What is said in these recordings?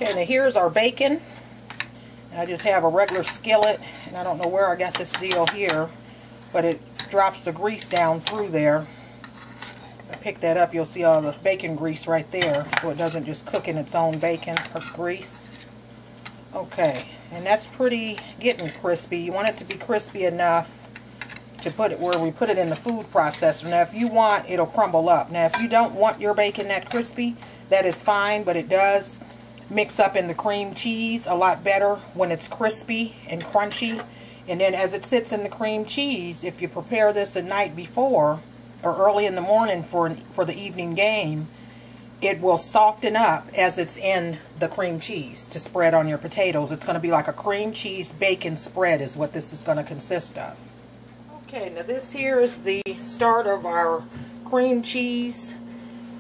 Okay, now here's our bacon. I just have a regular skillet, and I don't know where I got this deal here, but it drops the grease down through there. If I pick that up, you'll see all the bacon grease right there, so it doesn't just cook in its own bacon or grease. Okay, and that's getting crispy. You want it to be crispy enough to put it where we put it in the food processor. Now, if you want, it'll crumble up. Now, if you don't want your bacon that crispy, that is fine, but it does mix up in the cream cheese a lot better when it's crispy and crunchy. And then as it sits in the cream cheese, if you prepare this the night before or early in the morning for the evening game, it will soften up as it's in the cream cheese to spread on your potatoes. It's going to be like a cream cheese bacon spread is what this is going to consist of. Okay, now this here is the start of our cream cheese,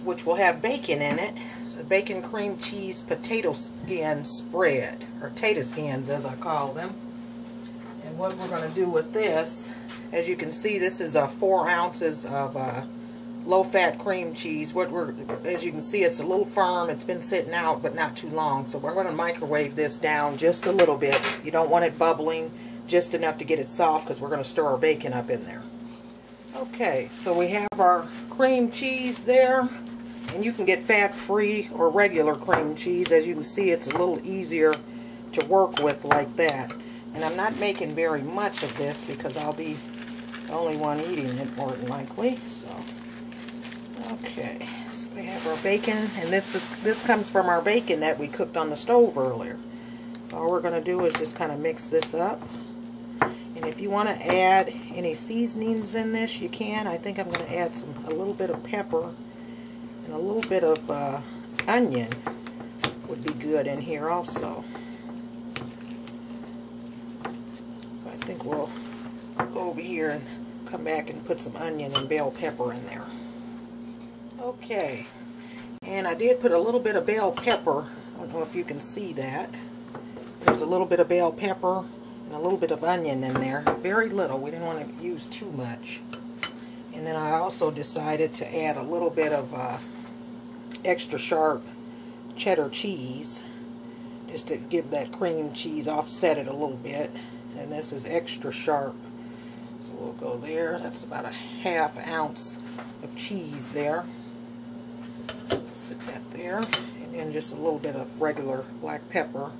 which will have bacon in it. So bacon cream cheese potato skin spread, or tater skins as I call them. And what we're going to do with this, as you can see, this is 4 ounces of low-fat cream cheese. As you can see, it's a little firm. It's been sitting out, but not too long. So we're going to microwave this down just a little bit. You don't want it bubbling, just enough to get it soft, because we're going to stir our bacon up in there. Okay, so we have our cream cheese there. And you can get fat-free or regular cream cheese. As you can see, it's a little easier to work with like that. And I'm not making very much of this because I'll be the only one eating it more than likely. So, okay, so we have our bacon, and this comes from our bacon that we cooked on the stove earlier. So all we're going to do is just kind of mix this up. And if you want to add any seasonings in this, you can. I think I'm going to add a little bit of pepper. And a little bit of onion would be good in here also. So I think we'll go over here and come back and put some onion and bell pepper in there. Okay, and I did put a little bit of bell pepper. I don't know if you can see that. There's a little bit of bell pepper and a little bit of onion in there. Very little. We didn't want to use too much. And then I also decided to add a little bit of extra sharp cheddar cheese, just to give that cream cheese, offset it a little bit. And this is extra sharp, so we'll go there. That's about a ½ ounce of cheese there. So we'll sit that there, and then just a little bit of regular black pepper.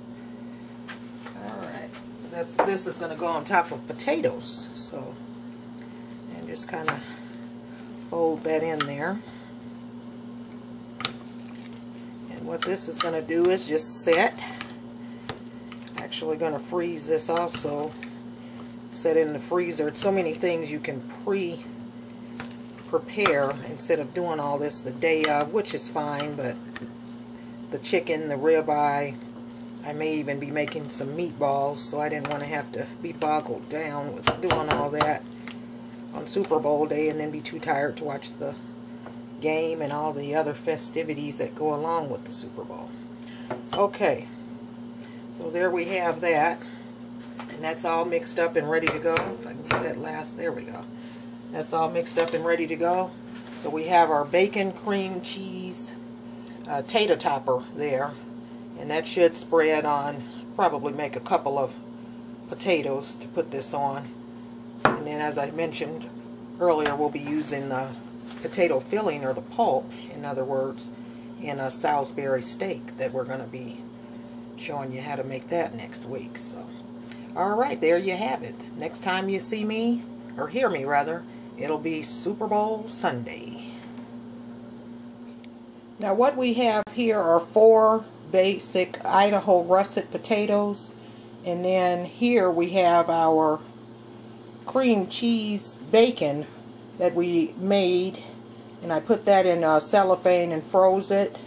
Alright, this is going to go on top of potatoes, so, and just kind of fold that in there. And what this is going to do is just set. Actually going to freeze this also. Set in the freezer. It's so many things you can prepare instead of doing all this the day of, which is fine, but the chicken, the ribeye, I may even be making some meatballs, so I didn't want to have to be boggled down with doing all that on Super Bowl day and then be too tired to watch the game and all the other festivities that go along with the Super Bowl. Okay, so there we have that, and that's all mixed up and ready to go. If I can get that last, there we go. That's all mixed up and ready to go. So we have our bacon cream cheese tater topper there, and that should spread on, probably make a couple of potatoes to put this on. And then, as I mentioned earlier, we'll be using the potato filling, or the pulp, in other words, in a Salisbury steak that we're going to be showing you how to make that next week. So, alright, there you have it. Next time you see me, or hear me rather, it'll be Super Bowl Sunday. Now what we have here are 4 basic Idaho russet potatoes, and then here we have our cream cheese bacon that we made, and I put that in cellophane and froze it.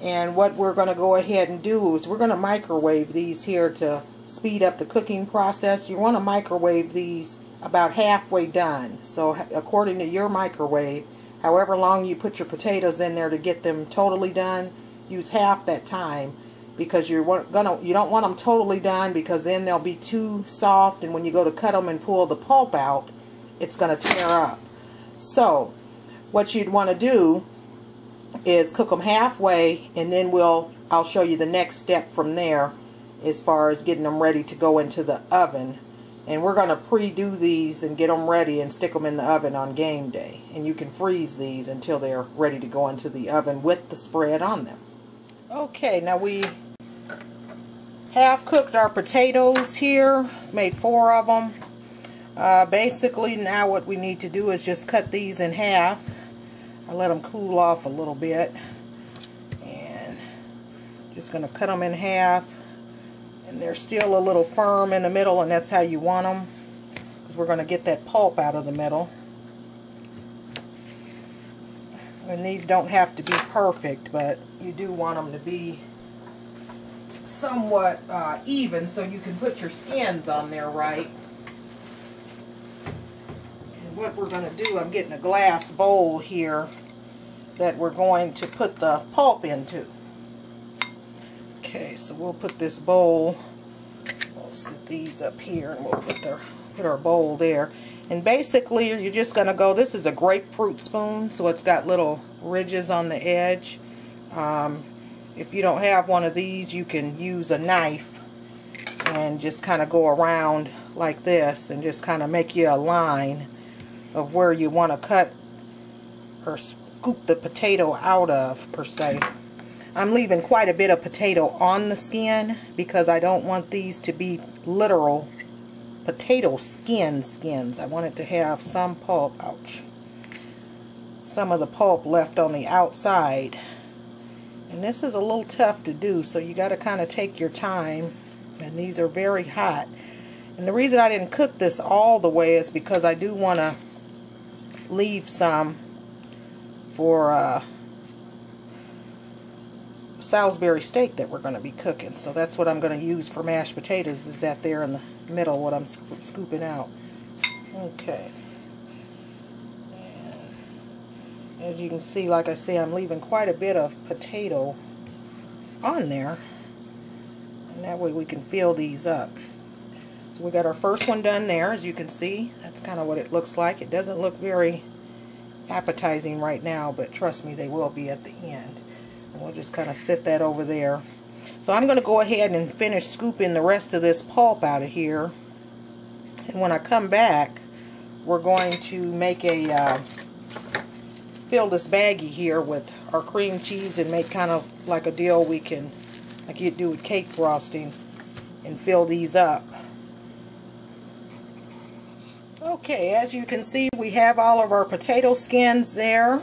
And what we're going to go ahead and do is we're going to microwave these here to speed up the cooking process. You want to microwave these about halfway done. So according to your microwave, however long you put your potatoes in there to get them totally done, use half that time, because you don't want them totally done, because then they'll be too soft, and when you go to cut them and pull the pulp out, it's going to tear up. So what you'd want to do is cook them halfway, and then I'll show you the next step from there as far as getting them ready to go into the oven. And we're going to pre-do these and get them ready and stick them in the oven on game day. And you can freeze these until they're ready to go into the oven with the spread on them. Okay, now we half cooked our potatoes here. Made 4 of them. Basically now what we need to do is just cut these in half. I let them cool off a little bit. And just going to cut them in half. And they're still a little firm in the middle, and that's how you want them, because we're going to get that pulp out of the middle. And these don't have to be perfect, but you do want them to be somewhat even so you can put your skins on there right. And what we're going to do, I'm getting a glass bowl here that we're going to put the pulp into. Okay, so we'll put this bowl, we'll set these up here, and we'll put our bowl there. And basically, you're just going to go, this is a grapefruit spoon, so it's got little ridges on the edge. If you don't have one of these, you can use a knife and just kind of go around like this and just kind of make you a line of where you want to cut or scoop the potato out of, per se. I'm leaving quite a bit of potato on the skin because I don't want these to be literal potato skins. I want it to have some pulp, some of the pulp left on the outside. And this is a little tough to do, so you got to kind of take your time. And these are very hot. And the reason I didn't cook this all the way is because I do want to leave some for Salisbury steak that we're going to be cooking. So that's what I'm going to use for mashed potatoes, is that there in the middle, what I'm scooping out. Okay. And as you can see, like I say, I'm leaving quite a bit of potato on there. And that way we can fill these up. So we got our first one done there, as you can see. That's kind of what it looks like. It doesn't look very appetizing right now, but trust me, they will be at the end. And we'll just kind of set that over there. So I'm going to go ahead and finish scooping the rest of this pulp out of here. And when I come back, we're going to make a fill this baggie here with our cream cheese and make kind of like a deal we can, like you do with cake frosting, and fill these up. Okay, as you can see, we have all of our potato skins there.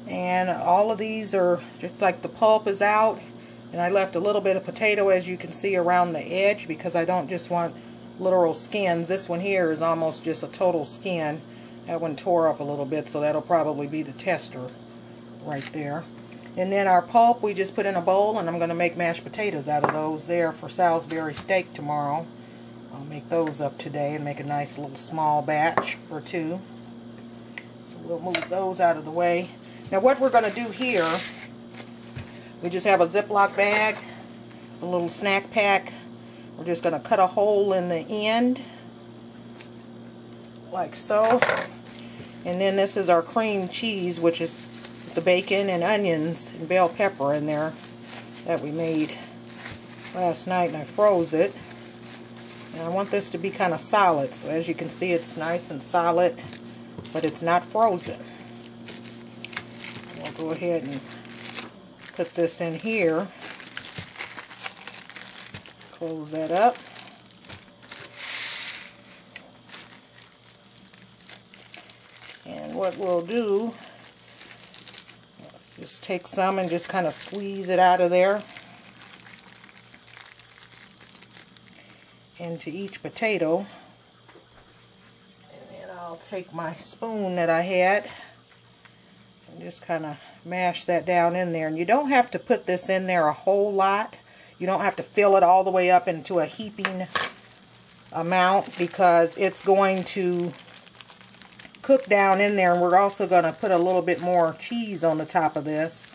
And all of these are just like the pulp is out, and I left a little bit of potato, as you can see, around the edge because I don't just want literal skins. This one here is almost just a total skin. That one tore up a little bit, so that'll probably be the tester right there. And then our pulp we just put in a bowl, and I'm going to make mashed potatoes out of those there for Salisbury steak tomorrow. I'll make those up today and make a nice little small batch for 2. So we'll move those out of the way. Now what we're going to do here, we just have a Ziploc bag, a little snack pack. We're just going to cut a hole in the end, like so. And then this is our cream cheese, which is the bacon and onions and bell pepper in there that we made last night, and I froze it. And I want this to be kind of solid, so as you can see, it's nice and solid, but it's not frozen. We'll go ahead and put this in here. Close that up. And what we'll do, let's just take some and just kind of squeeze it out of there into each potato. And then I'll take my spoon that I had and just kind of mash that down in there. And you don't have to put this in there a whole lot. You don't have to fill it all the way up into a heaping amount, because it's going to cook down in there, and we're also going to put a little bit more cheese on the top of this.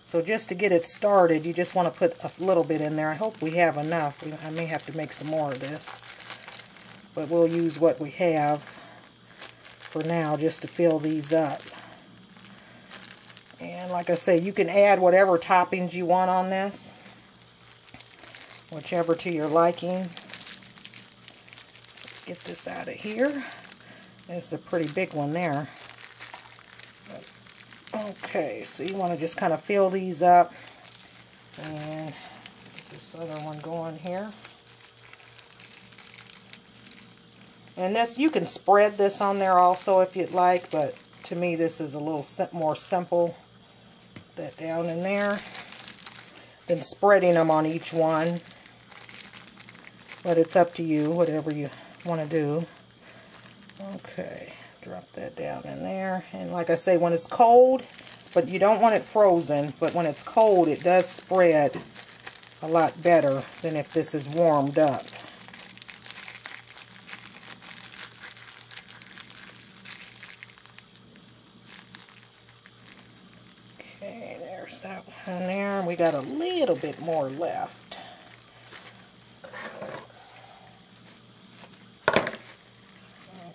So just to get it started, you just want to put a little bit in there. I hope we have enough. I may have to make some more of this, but we'll use what we have for now just to fill these up. And like I say, you can add whatever toppings you want on this, whichever to your liking. Let's get this out of here. There's a pretty big one there. Okay, so you want to just kind of fill these up and get this other one going here. And this, you can spread this on there also if you'd like, but to me this is a little more simple. Put that down in there. Then spreading them on each one. But it's up to you, whatever you want to do. Okay, drop that down in there. And like I say, when it's cold, but you don't want it frozen, but when it's cold it does spread a lot better than if this is warmed up. Okay, there's that one there. We got a little bit more left.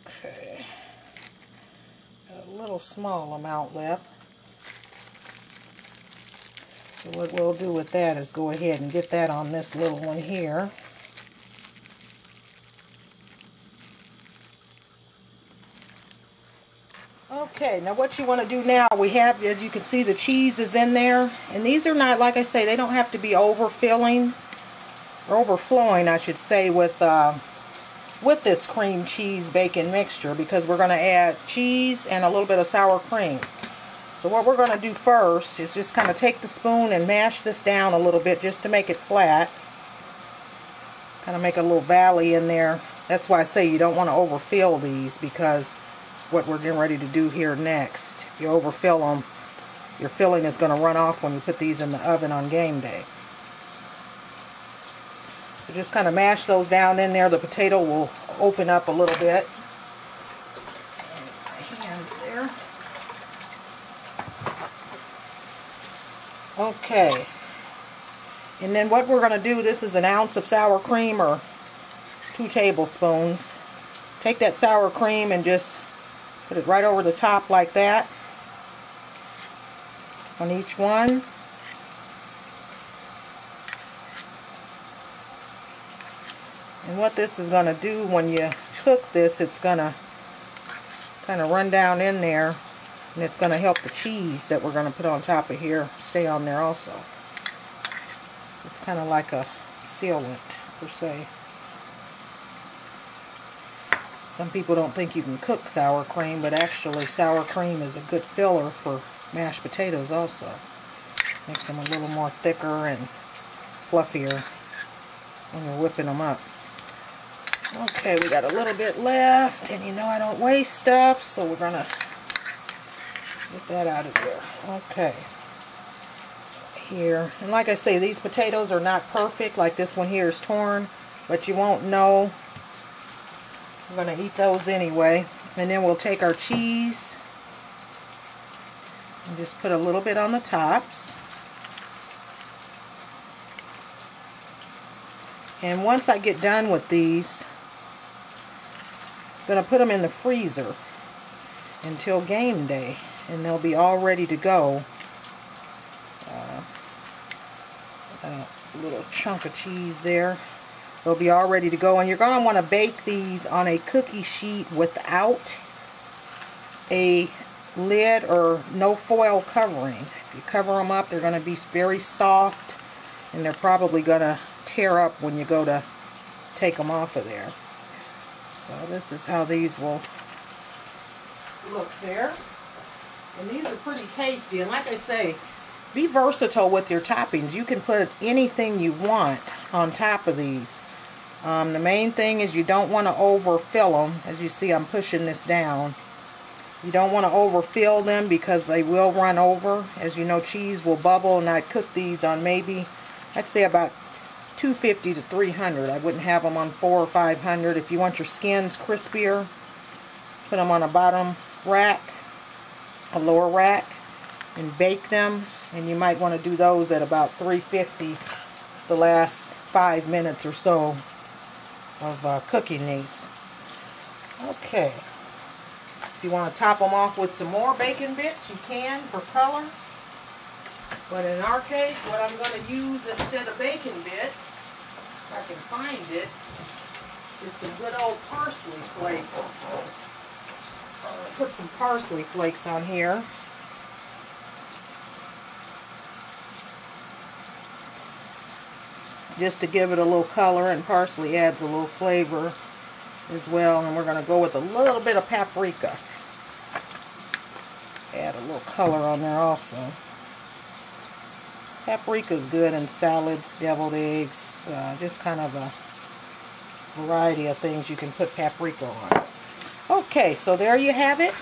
Okay, got a little small amount left. So what we'll do with that is go ahead and get that on this little one here. Okay, now what you want to do now, we have, as you can see, the cheese is in there. And these are not, like I say, they don't have to be overfilling, or overflowing, I should say, with this cream cheese bacon mixture, because we're going to add cheese and a little bit of sour cream. So what we're going to do first is just kind of take the spoon and mash this down a little bit just to make it flat. Kind of make a little valley in there. That's why I say you don't want to overfill these, because what we're getting ready to do here next, if you overfill them, your filling is going to run off when you put these in the oven on game day. So just kind of mash those down in there. The potato will open up a little bit. My hands there. Okay. And then what we're going to do, this is an ounce of sour cream or 2 tablespoons. Take that sour cream and just put it right over the top like that on each one. And what this is going to do when you cook this, it's going to kind of run down in there, and it's going to help the cheese that we're going to put on top of here stay on there also. It's kind of like a sealant per se. Some people don't think you can cook sour cream, but actually sour cream is a good filler for mashed potatoes also. Makes them a little more thicker and fluffier when you're whipping them up. Okay, we got a little bit left, and you know I don't waste stuff, so we're going to get that out of there. Okay. Here. And like I say, these potatoes are not perfect, like this one here is torn, but you won't know. We're going to eat those anyway. And then we'll take our cheese and just put a little bit on the tops. And once I get done with these, I'm going to put them in the freezer until game day, and they'll be all ready to go. A little chunk of cheese there. They'll be all ready to go, and you're going to want to bake these on a cookie sheet without a lid or no foil covering. If you cover them up, they're going to be very soft, and they're probably going to tear up when you go to take them off of there. So this is how these will look there. And these are pretty tasty, and like I say, be versatile with your toppings. You can put anything you want on top of these. The main thing is you don't want to overfill them. As you see, I'm pushing this down. You don't want to overfill them because they will run over. As you know, cheese will bubble, and I'd cook these on maybe, I'd say about 250 to 300. I wouldn't have them on 400 or 500. If you want your skins crispier, put them on a bottom rack, a lower rack, and bake them. And you might want to do those at about 350 the last 5 minutes or so of cooking these. Okay. If you want to top them off with some more bacon bits, you can for color. But in our case, what I'm going to use instead of bacon bits, if I can find it, is some good old parsley flakes. Put some parsley flakes on here. Just to give it a little color, and parsley adds a little flavor as well. And we're going to go with a little bit of paprika. Add a little color on there also. Paprika is good in salads, deviled eggs, just kind of a variety of things you can put paprika on. Okay, so there you have it.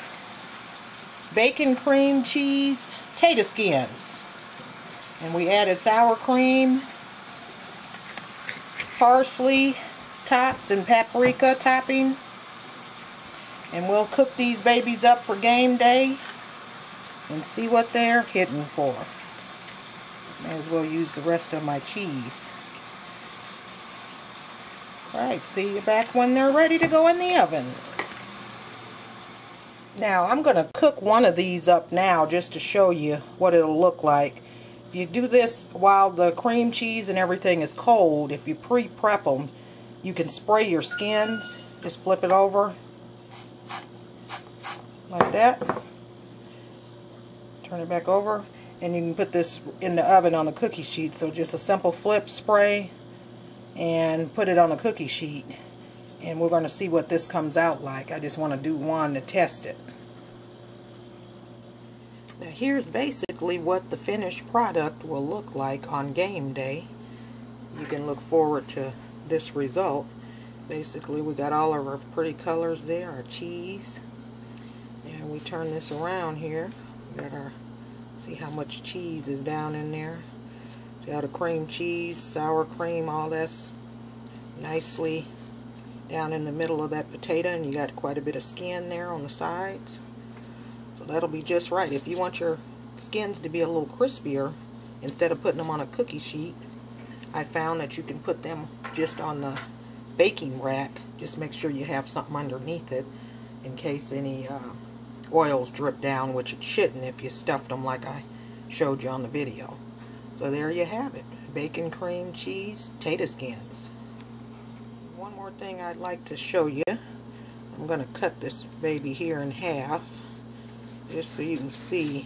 Bacon, cream, cheese, tater skins. And we added sour cream, parsley tops, and paprika topping. And we'll cook these babies up for game day and see what they're hitting for. May as well use the rest of my cheese. Alright, see you back when they're ready to go in the oven. Now, I'm going to cook one of these up now just to show you what it'll look like. If you do this while the cream cheese and everything is cold, if you pre-prep them, you can spray your skins. Just flip it over like that. Turn it back over, and you can put this in the oven on a cookie sheet. So just a simple flip, spray, and put it on a cookie sheet. And we're going to see what this comes out like. I just want to do one to test it. Now here's basically what the finished product will look like on game day. You can look forward to this result. Basically, we got all of our pretty colors there, our cheese. And we turn this around here. We got our, see how much cheese is down in there. We got a cream cheese, sour cream, all that's nicely down in the middle of that potato, and you got quite a bit of skin there on the sides. So that'll be just right. If you want your skins to be a little crispier, instead of putting them on a cookie sheet, I found that you can put them just on the baking rack. Just make sure you have something underneath it in case any oils drip down, which it shouldn't if you stuffed them like I showed you on the video. So there you have it. Bacon, cream, cheese, tater skins. One more thing I'd like to show you. I'm going to cut this baby here in half, just so you can see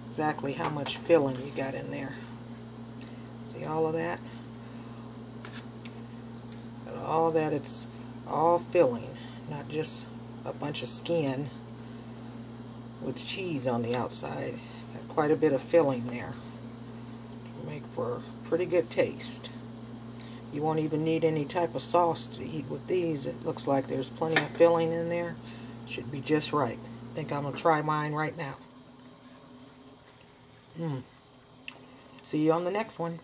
exactly how much filling you got in there. See all of that? And all that, it's all filling, not just a bunch of skin with cheese on the outside. Got quite a bit of filling there to make for a pretty good taste. You won't even need any type of sauce to eat with these. It looks like there's plenty of filling in there. Should be just right. I think I'm going to try mine right now. See you on the next one.